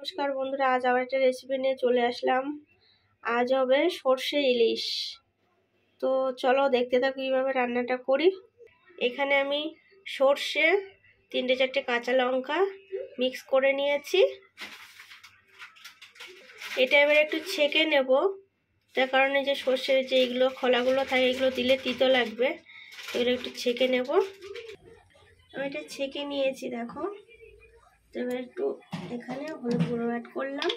নমস্কার বন্ধুরা, আজ আবার একটা রেসিপি নিয়ে চলে আসলাম। আজ হবে সর্ষে ইলিশ। তো চলো দেখতে থাকো কীভাবে রান্নাটা করি। এখানে আমি সর্ষে, 3-4টে কাঁচা লঙ্কা মিক্স করে নিয়েছি। এটা এবার একটু ছেঁকে নেব, তার কারণে যে সর্ষের যে এইগুলো খোলাগুলো থাকে এগুলো দিলে তিতো লাগবে। এবার একটু ছেঁকে নেব। আমি এটা ছেঁকে নিয়েছি, দেখো। তো এবার একটু এখানে হলুদ গুঁড়ো অ্যাড করলাম।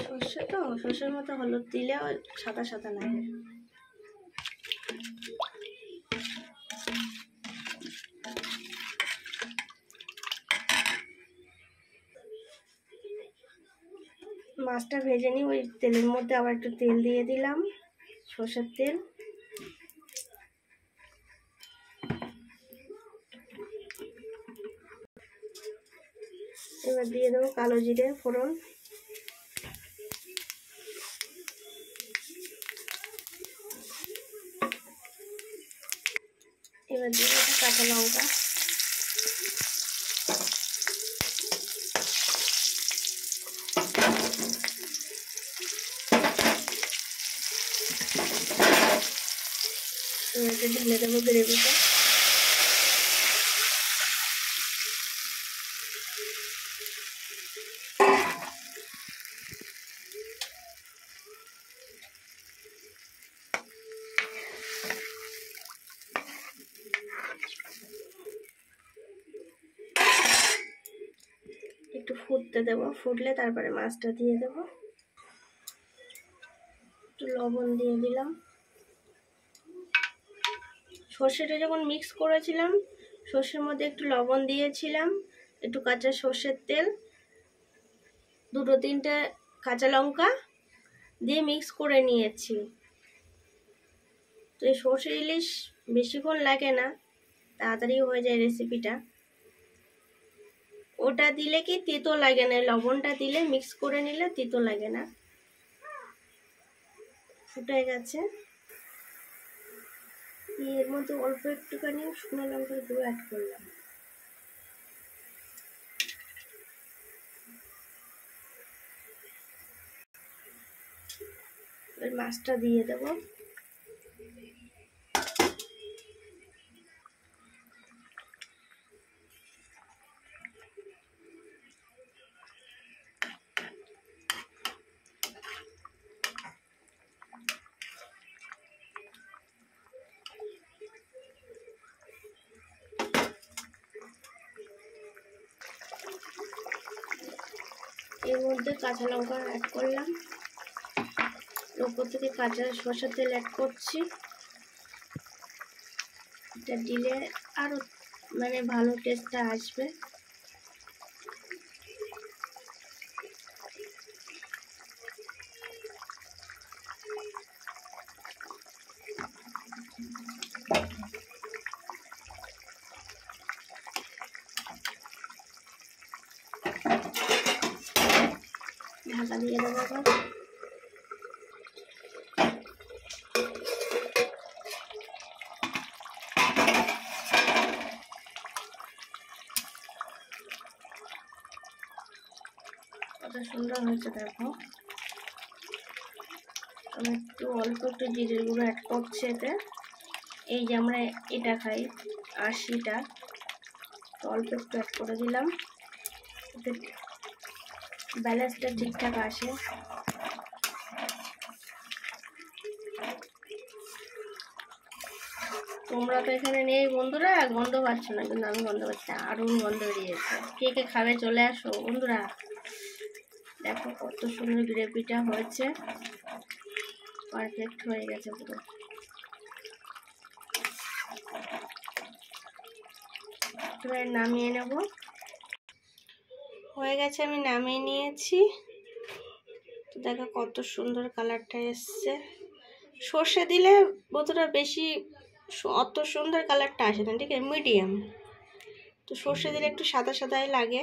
সর্ষে তো সর্ষের মতো হলুদ দিলে সাদা সাদা লাগে। মাছটা ভেজে নিই, ওই তেলের মধ্যে আবার একটু তেল দিয়ে দিলাম, সর্ষের তেল। এবার দিয়ে দেবো কালো জিরে ফোড়ন। এবার দিয়ে দেবো কাঁচা লঙ্কা। এবার ঢেলে দেবো গ্রেভিটা। একটু ফুটতে দেবো, ফুটলে তারপরে মাছটা দিয়ে দেবো। একটু লবণ দিয়ে দিলাম। সর্ষেটা যখন মিক্স করেছিলাম, সর্ষের মধ্যে একটু লবণ দিয়েছিলাম, একটু কাঁচা সর্ষের তেল, 2-3টে কাঁচা লঙ্কা দিয়ে মিক্স করে নিয়েছি। তো এই সর্ষে ইলিশ বেশিক্ষণ লাগে না, তাড়াতাড়ি হয়ে যায় রেসিপিটা। ওটা দিলে কি তিতো লাগে না, লবণটা দিলে মিক্স করে নিলে তিতো লাগে না। ফুটে গেছে। এর মধ্যে অল্প একটুখানি শুকনো লঙ্কার গুঁড়ো অ্যাড করলাম। এবার মাছটা দিয়ে দেবো। এর মধ্যে কাঁচা লঙ্কা অ্যাড করলাম, উপর থেকে কাঁচা সরষের তেল অ্যাড করছি। এটা দিলে আরো ভালো টেস্টটা আসবে। ঢাকা দিয়ে দেবো আবার। কত সুন্দর হয়েছে দেখো। আমি একটু অল্প একটু জিরের গুঁড়ো অ্যাড করছি এতে। এই যে আমরা এটা খাই 80টা, তো অল্প একটু অ্যাড করে দিলাম, এতে ব্যালেন্সটা ঠিকঠাক আসে। তোমরা তো এখানে নেই বন্ধুরা, গন্ধ পাচ্ছ না, কিন্তু আমি গন্ধ পাচ্ছি, আরুন গন্ধ বেরিয়েছে। কে কে খাবে চলে আসো বন্ধুরা। দেখো কত সুন্দর গ্রেভিটা হয়েছে, পারফেক্ট হয়ে গেছে পুরো। এবার নামিয়ে নেব। হয়ে গেছে, আমি নামিয়ে নিয়েছি। তো দেখো কত সুন্দর কালারটা এসছে। সর্ষে দিলে বন্ধুরা বেশি অত সুন্দর কালারটা আসে না, ঠিক আছে, মিডিয়াম। তো সর্ষে দিলে একটু সাদা সাদাই লাগে,